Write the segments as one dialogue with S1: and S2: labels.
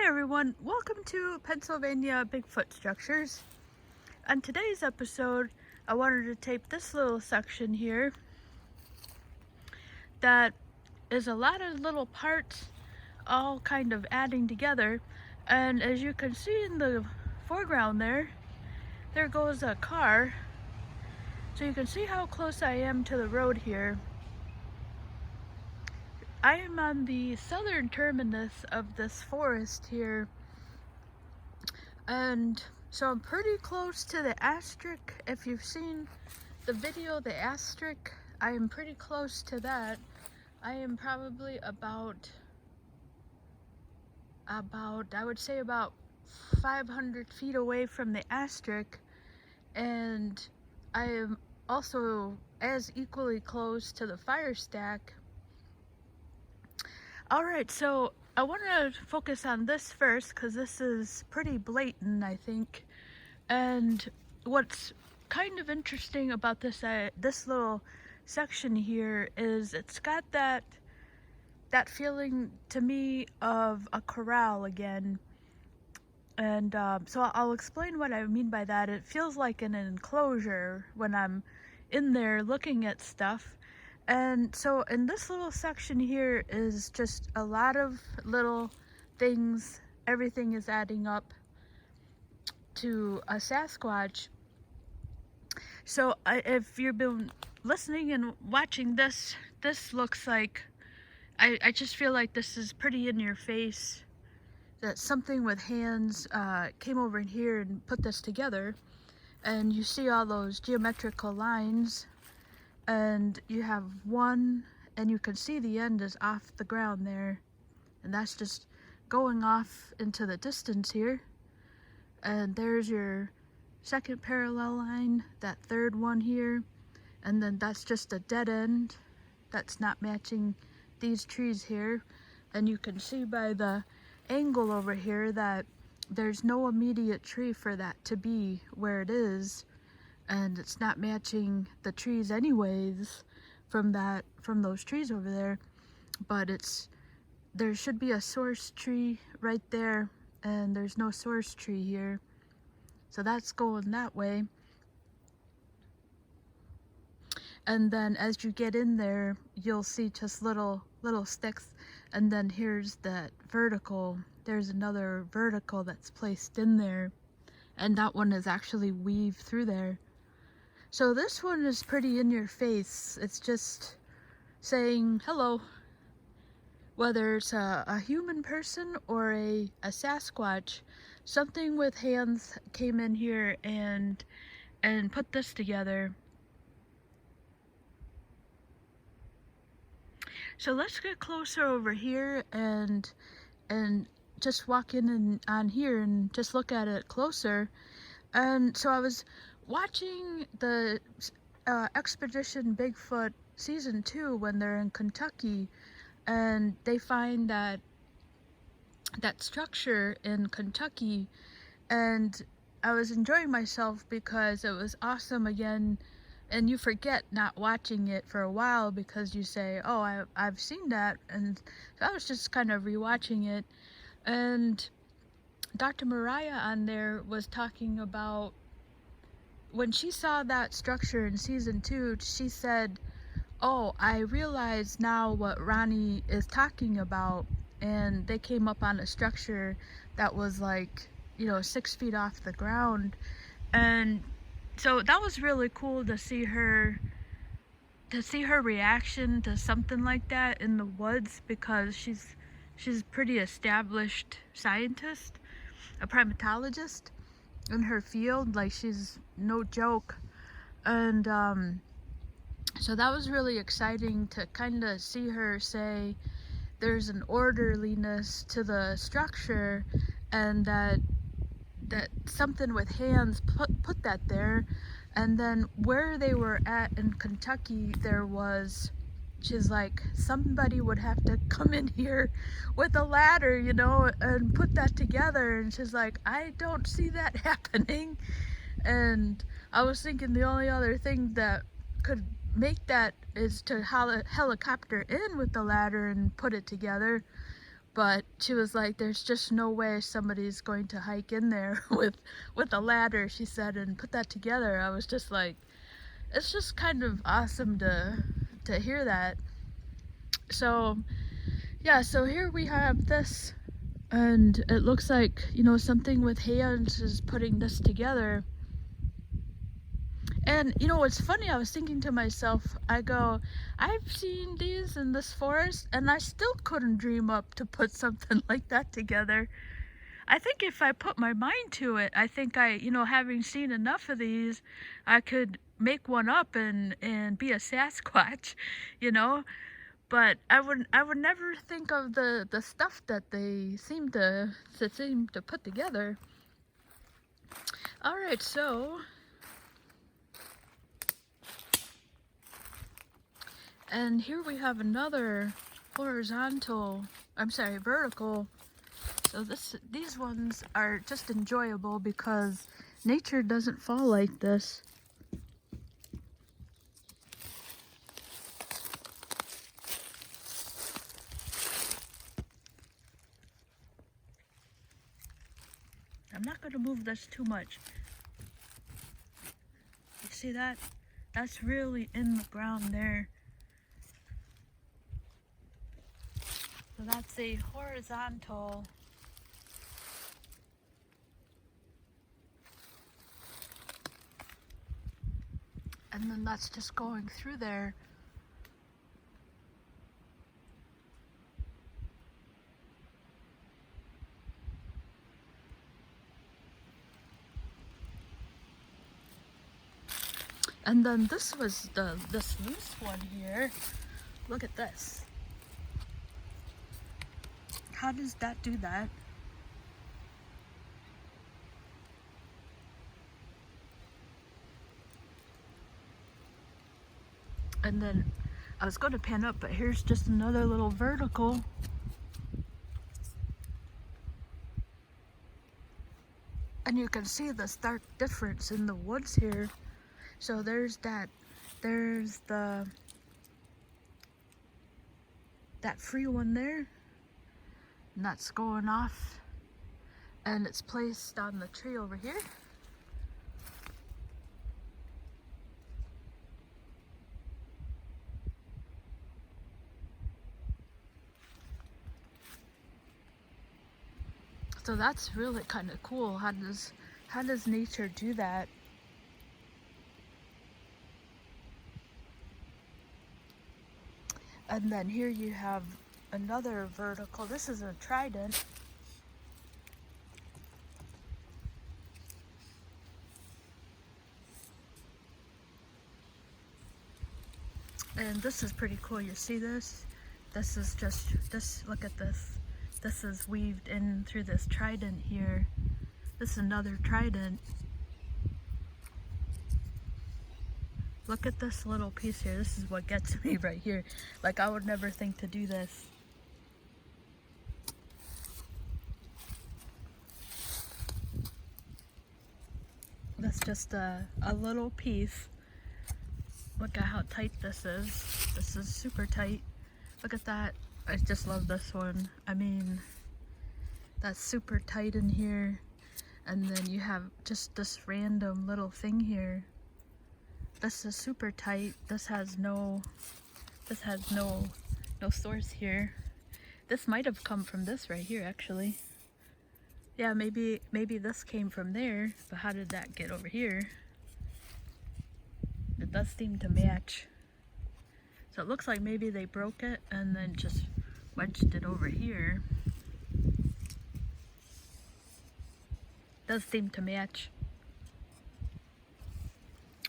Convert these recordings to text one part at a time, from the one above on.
S1: Hey everyone, welcome to Pennsylvania Bigfoot Structures. On today's episode, I wanted to tape this little section here that is a lot of little parts all kind of adding together. And as you can see in the foreground there goes a car. So you can see how close I am to the road here. I am on the southern terminus of this forest here, and so I'm pretty close to the asterisk. If you've seen the video, the asterisk, I am pretty close to that. I am probably about I would say about 500 feet away from the asterisk, and I am also as equally close to the fire stack. Alright, so I want to focus on this first because this is pretty blatant, I think. And what's kind of interesting about this little section here is it's got that feeling to me of a corral again. And so I'll explain what I mean by that. It feels like an enclosure when I'm in there looking at stuff. And so in this little section here is just a lot of little things. Everything is adding up to a Sasquatch. So if you've been listening and watching this looks like, I just feel like this is pretty in your face, that something with hands came over in here and put this together. And you see all those geometrical lines, and you have one, and you can see the end is off the ground there, and that's just going off into the distance here. And there's your second parallel line, that third one here, and then that's just a dead end that's not matching these trees here. And you can see by the angle over here that there's no immediate tree for that to be where it is, and it's not matching the trees anyways from those trees over there. But there should be a source tree right there, and there's no source tree here, so that's going that way. And then as you get in there, you'll see just little sticks, and then here's that vertical. There's another vertical that's placed in there, and that one is actually weaved through there. So this one is pretty in your face. It's just saying hello. Whether it's a human person or a Sasquatch, something with hands came in here and put this together. So let's get closer over here and just walk in and on here and just look at it closer. And so I was watching the Expedition Bigfoot Season 2 when they're in Kentucky, and they find that structure in Kentucky, and I was enjoying myself because it was awesome again. And you forget not watching it for a while because you say, oh, I've seen that. And so I was just kind of rewatching it, and Dr. Mariah on there was talking about when she saw that structure in Season 2, she said, oh, I realize now what Ronnie is talking about. And they came up on a structure that was like, 6 feet off the ground. And so that was really cool to see her reaction to something like that in the woods, because she's a pretty established scientist, a primatologist in her field. Like, she's no joke. And so that was really exciting to kind of see her say there's an orderliness to the structure, and that something with hands put that there. And then where they were at in Kentucky, she's like, somebody would have to come in here with a ladder, and put that together. And she's like, I don't see that happening. And I was thinking the only other thing that could make that is to helicopter in with the ladder and put it together. but she was like, there's just no way somebody's going to hike in there with a ladder, she said, and put that together. I was just like, it's just kind of awesome to hear that. So yeah, so here we have this, and it looks like, you know, something with hands is putting this together. And you know what's funny, I was thinking to myself, I go, I've seen these in this forest and I still couldn't dream up to put something like that together. I think if I put my mind to it, I think you know, having seen enough of these, I could make one up and be a Sasquatch, you know. But I would never think of the stuff that they seem to put together. All right, so, and here we have another vertical. So these ones are just enjoyable because nature doesn't fall like this. I'm not going to move this too much. You see that? That's really in the ground there. So that's a horizontal. And then that's just going through there. And then this was this loose one here. Look at this. How does that do that? And then I was going to pan up, but here's just another little vertical. And you can see the stark difference in the woods here. So there's that free one there, and that's going off, and it's placed on the tree over here. So that's really kind of cool. How does nature do that? And then here you have another vertical. This is a trident. And this is pretty cool. You see this? This is just, look at this. This is weaved in through this trident here. This is another trident. Look at this little piece here. This is what gets me right here. Like, I would never think to do this. That's just a little piece. Look at how tight this is. This is super tight. Look at that. I just love this one. I mean, that's super tight in here. And then you have just this random little thing here. This is super tight. This has no source here. This might have come from this right here, actually. Yeah, maybe this came from there, but how did that get over here? It does seem to match. So it looks like maybe they broke it and then just wedged it over here. Does seem to match,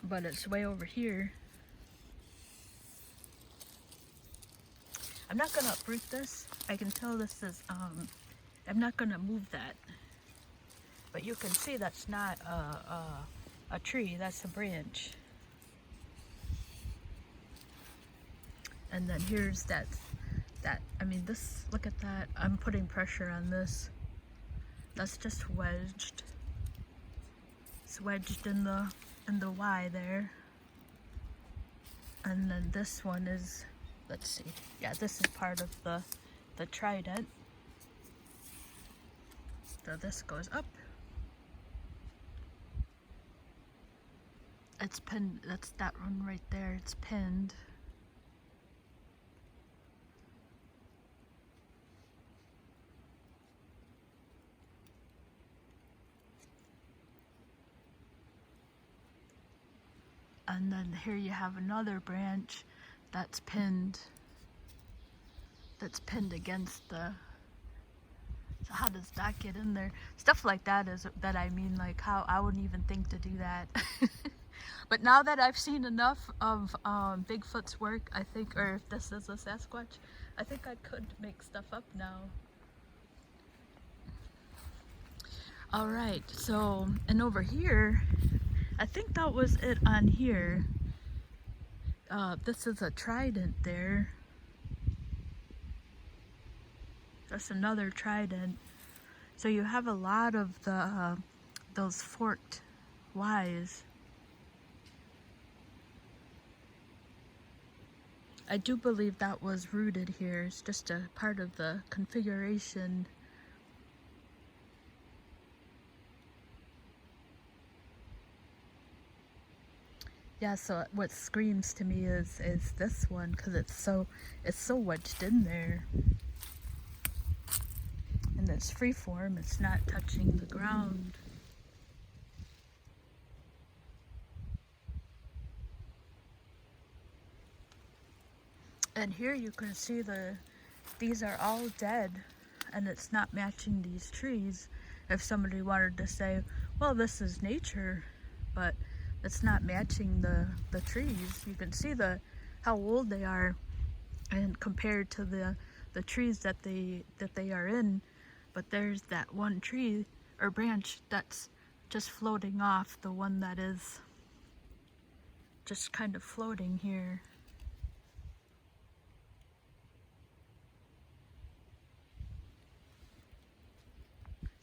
S1: but it's way over here. I'm not gonna uproot this. I can tell this is, I'm not gonna move that. But you can see that's not a tree, that's a branch. And then here's that, I mean, this, look at that. I'm putting pressure on this. That's just wedged. It's wedged in the Y there. And then this one is, let's see. Yeah, this is part of the trident. So this goes up. It's pinned, that's that one right there, it's pinned. And then here you have another branch that's pinned against the, so how does that get in there? Stuff like that is that I mean, like how I wouldn't even think to do that. But now that I've seen enough of Bigfoot's work, I think, or if this is a Sasquatch, I think I could make stuff up now. All right, so, and over here, I think that was it on here. This is a trident there. That's another trident. So you have a lot of the those forked Ys. I do believe that was rooted here. It's just a part of the configuration. Yeah, so what screams to me is this one, because it's so wedged in there. And it's free form, it's not touching the ground. And here you can see these are all dead, and it's not matching these trees. If somebody wanted to say, well, this is nature, but it's not matching the trees. You can see how old they are, and compared to the trees that they are in. But there's that one tree or branch that's just floating off, the one that is just kind of floating here.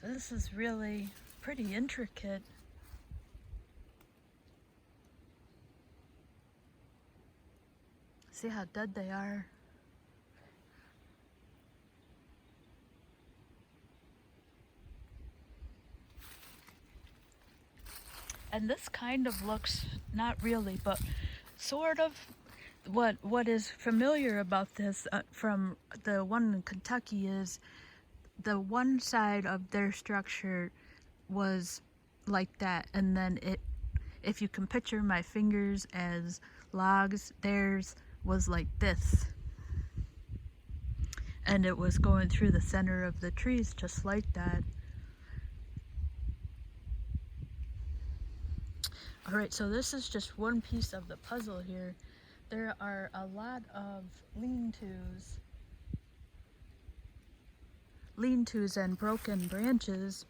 S1: So this is really pretty intricate. See how dead they are. And this kind of looks, not really, but sort of, what is familiar about this from the one in Kentucky is the one side of their structure was like that, and then if you can picture my fingers as logs, theirs was like this. And it was going through the center of the trees just like that. Alright, so this is just one piece of the puzzle here. There are a lot of lean-tos and broken branches.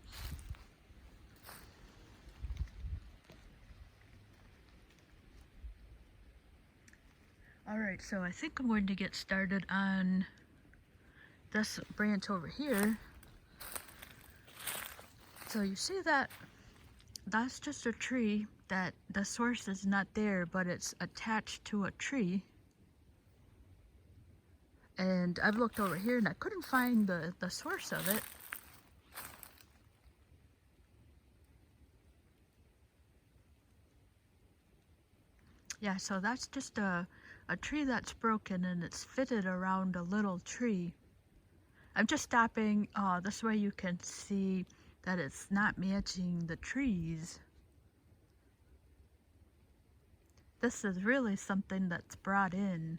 S1: Alright, so I think I'm going to get started on this branch over here. So you see that's just a tree that the source is not there, but it's attached to a tree. And I've looked over here and I couldn't find the source of it. Yeah, so that's just a tree that's broken, and it's fitted around a little tree. I'm just stopping this way you can see that it's not matching the trees. This is really something that's brought in.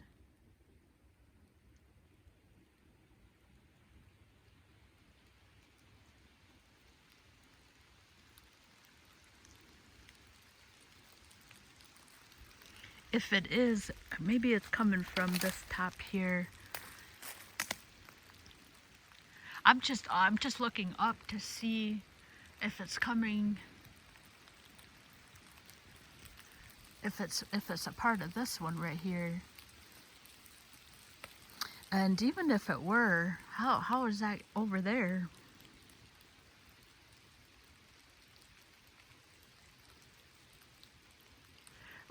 S1: If it is, maybe it's coming from this top here. I'm just looking up to see if it's coming, if it's a part of this one right here. And even if it were, how is that over there?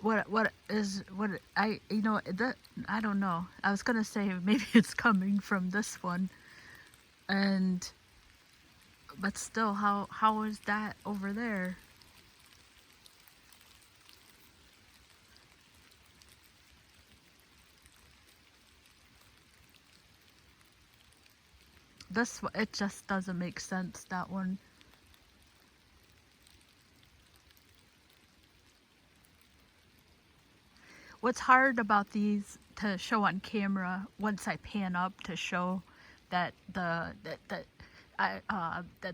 S1: I don't know. I was gonna say maybe it's coming from this one, and But still, how is that over there? It just doesn't make sense, that one. What's hard about these to show on camera once I pan up to show that that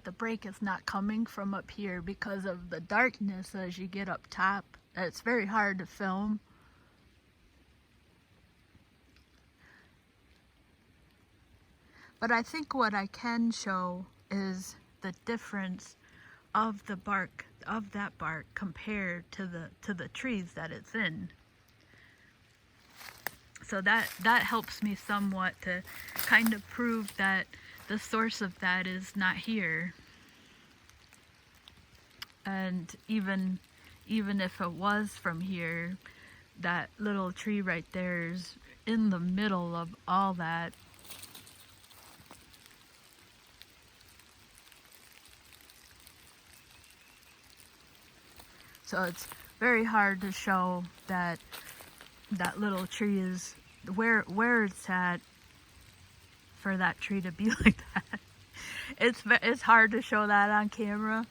S1: the break is not coming from up here because of the darkness as you get up top. It's very hard to film. But I think what I can show is the difference of the bark, of that bark, compared to the trees that it's in. So that helps me somewhat to kind of prove that the source of that is not here. And even if it was from here, that little tree right there is in the middle of all that. So it's very hard to show that that little tree is where it's at for that tree to be like that. It's hard to show that on camera,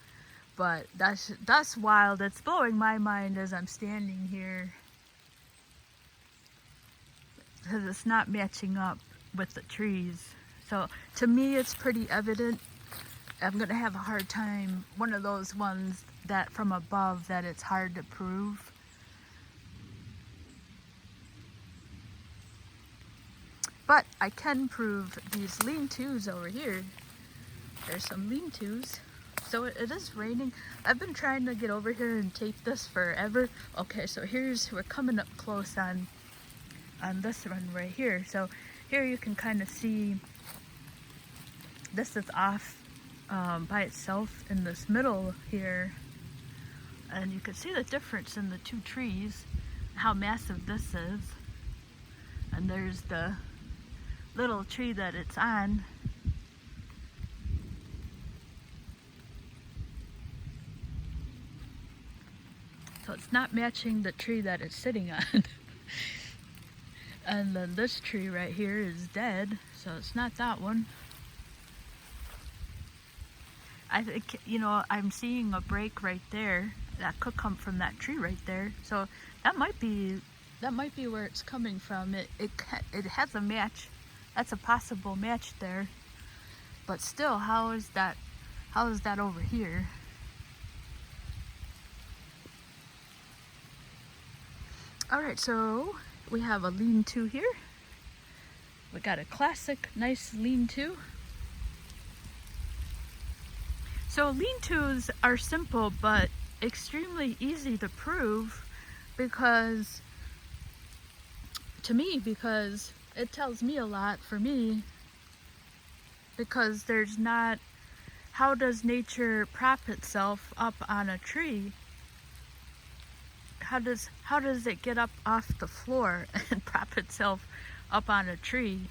S1: but that's wild. It's blowing my mind as I'm standing here because it's not matching up with the trees. So to me, it's pretty evident. I'm gonna have a hard time, one of those ones that from above that it's hard to prove. But I can prove these lean-tos over here. There's some lean-tos. So it is raining. I've been trying to get over here and tape this forever. Okay, so we're coming up close on this one right here. So here you can kind of see this is off by itself in this middle here. And you can see the difference in the two trees, how massive this is. And there's the little tree that it's on. So it's not matching the tree that it's sitting on. And then this tree right here is dead, so it's not that one. I think, I'm seeing a break right there that could come from that tree right there. So that might be where it's coming from. It has a match. That's a possible match there. But still, how is that over here? All right, so we have a lean-to here. We got a classic, nice lean-to. So lean-tos are simple, but extremely easy to prove because it tells me a lot for me, because there's not, how does nature prop itself up on a tree? How does it get up off the floor and prop itself up on a tree?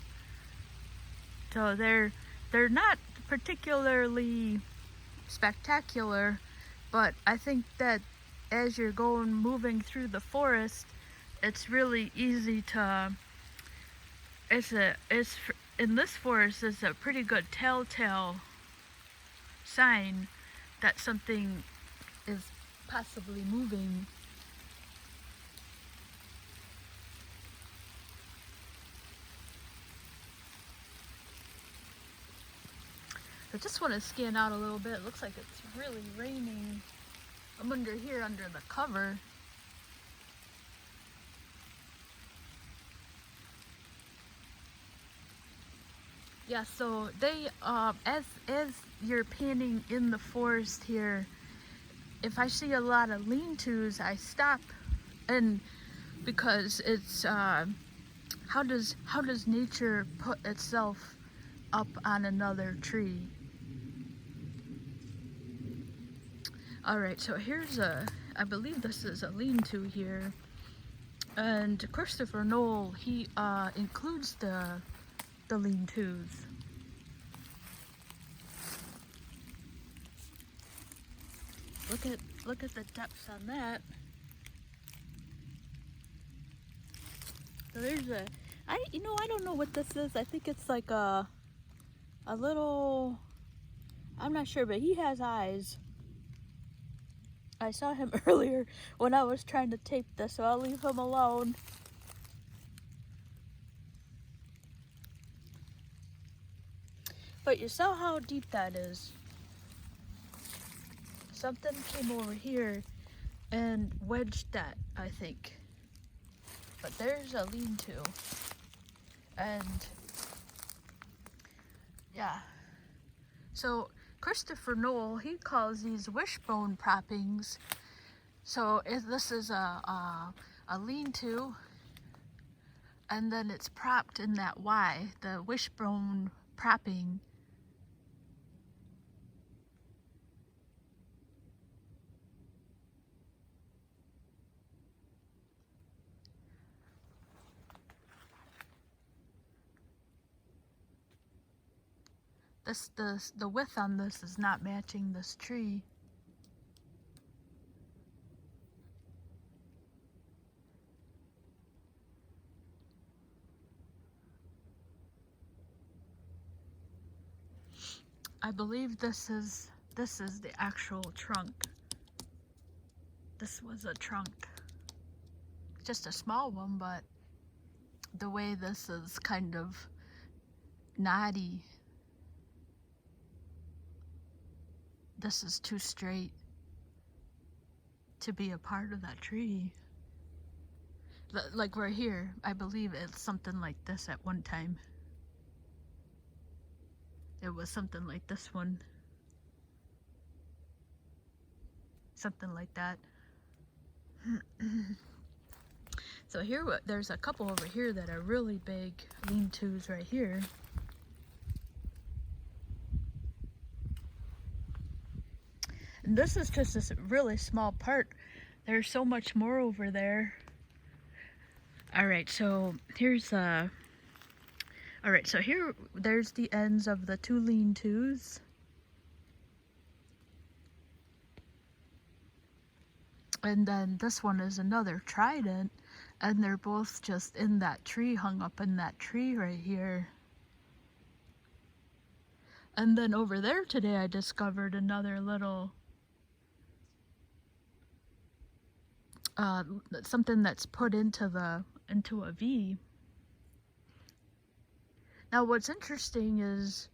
S1: So they're not particularly spectacular, but I think that as you're moving through the forest, it's really easy to, in this forest is a pretty good telltale sign that something is possibly moving. I just want to scan out a little bit. It looks like it's really raining. I'm under here under the cover. Yeah, so they as you're panning in the forest here, if I see a lot of lean-tos, I stop, and because it's how does nature put itself up on another tree? All right, so here's I believe this is a lean-to here, and Christopher Knoll, he includes the lean-tos. Look at the depths on that. So there's I don't know what this is. I think it's like a little, I'm not sure, but he has eyes. I saw him earlier when I was trying to tape this, so I'll leave him alone. But you saw how deep that is. Something came over here and wedged that, I think. But there's a lean-to. And yeah. So Christopher Noel, he calls these wishbone proppings. So if this is a lean-to, and then it's propped in that Y, the wishbone propping. The width on this is not matching this tree. I believe this is the actual trunk. This was a trunk. Just a small one, but the way this is kind of knotty. This is too straight to be a part of that tree. Like right here, I believe it's something like this at one time. It was something like this one. Something like that. So here, there's a couple over here that are really big lean-tos right here. And this is just this really small part. There's so much more over there. Alright, so here's alright, so here, there's the ends of the two lean-tos. And then this one is another trident, and they're both just in that tree, hung up in that tree right here. And then over there today I discovered another little something that's put into a V. Now what's interesting is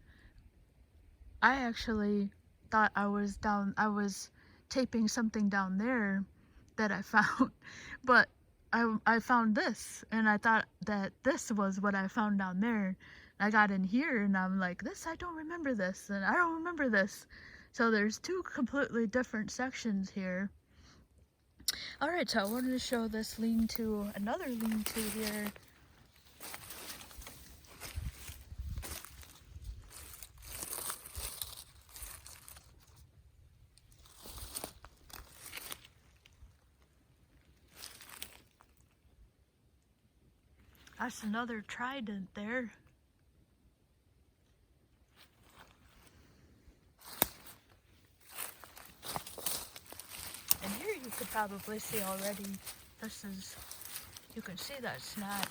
S1: I actually thought I was taping something down there that I found, but I found this, and I thought that this was what I found down there. I got in here and I'm like, I don't remember this, and I don't remember this. So there's two completely different sections here. Alright, so I wanted to show this lean-to, another lean-to here. That's another trident there. And here you could probably see already, you can see that's not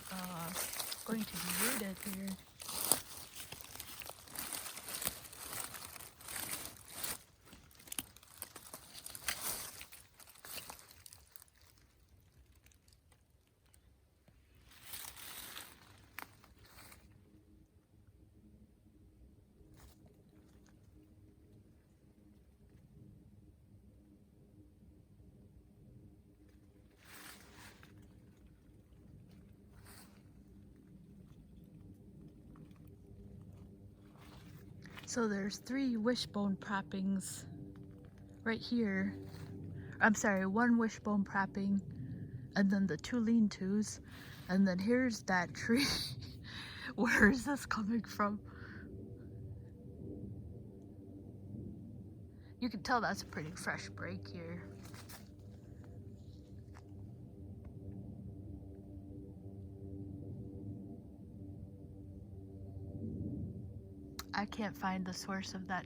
S1: going to be rooted here. So there's 3 wishbone proppings right here. I'm sorry, 1 wishbone propping, and then the 2 lean-tos, and then here's that tree. Where is this coming from? You can tell that's a pretty fresh break here. I can't find the source of that.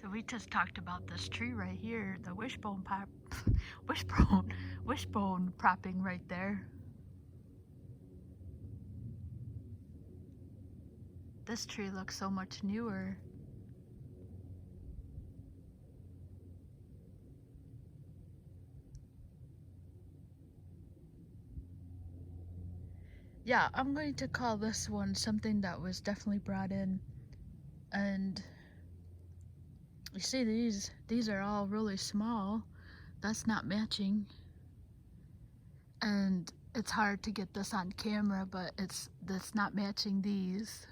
S1: So we just talked about this tree right here, the wishbone wishbone propping right there. This tree looks so much newer. Yeah, I'm going to call this one something that was definitely brought in. And you see these are all really small. That's not matching. And it's hard to get this on camera, but that's not matching these.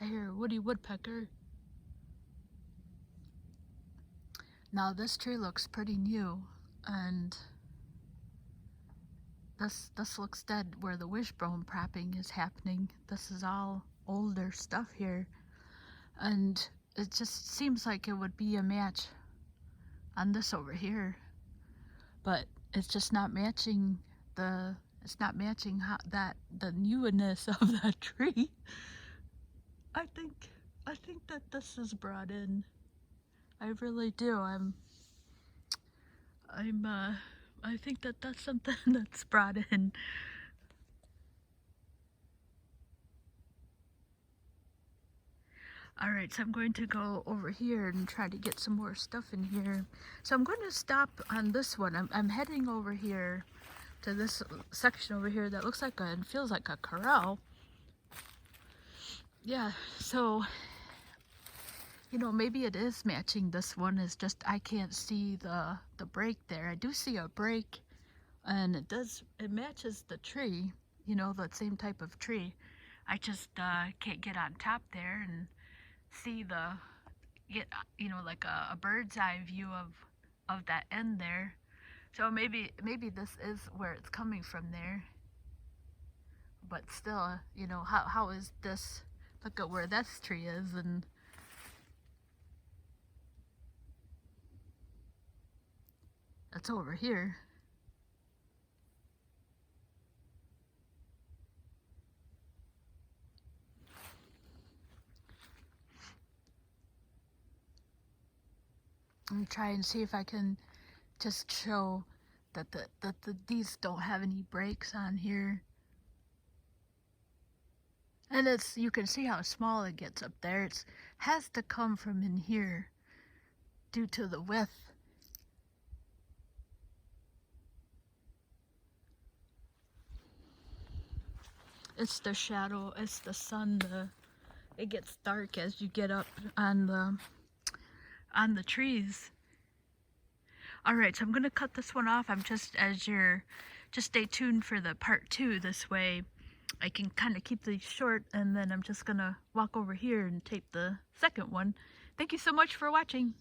S1: I hear a woody woodpecker. Now this tree looks pretty new, and this looks dead where the wishbone propping is happening. This is all older stuff here, and it just seems like it would be a match on this over here, but it's just not matching the the newness of that tree. I think that this is brought in. I really do. I think that that's something that's brought in. All right, so I'm going to go over here and try to get some more stuff in here. So I'm going to stop on this one. I'm heading over here to this section over here that looks like and feels like a corral. Yeah, so maybe it is matching this one. It's just I can't see the break there. I do see a break, and it matches the tree, the same type of tree. I just can't get on top there and see like a bird's eye view of that end there. So maybe this is where it's coming from there. But still, how is this? Look at where this tree is, and it's over here. Let me try and see if I can just show that these don't have any breaks on here. And you can see how small it gets up there. It has to come from in here due to the width. It's the shadow, it's the sun, it gets dark as you get up on the trees. All right, so I'm gonna cut this one off. Just stay tuned for the part 2. This way I can kind of keep these short, and then I'm just gonna walk over here and tape the second one. Thank you so much for watching.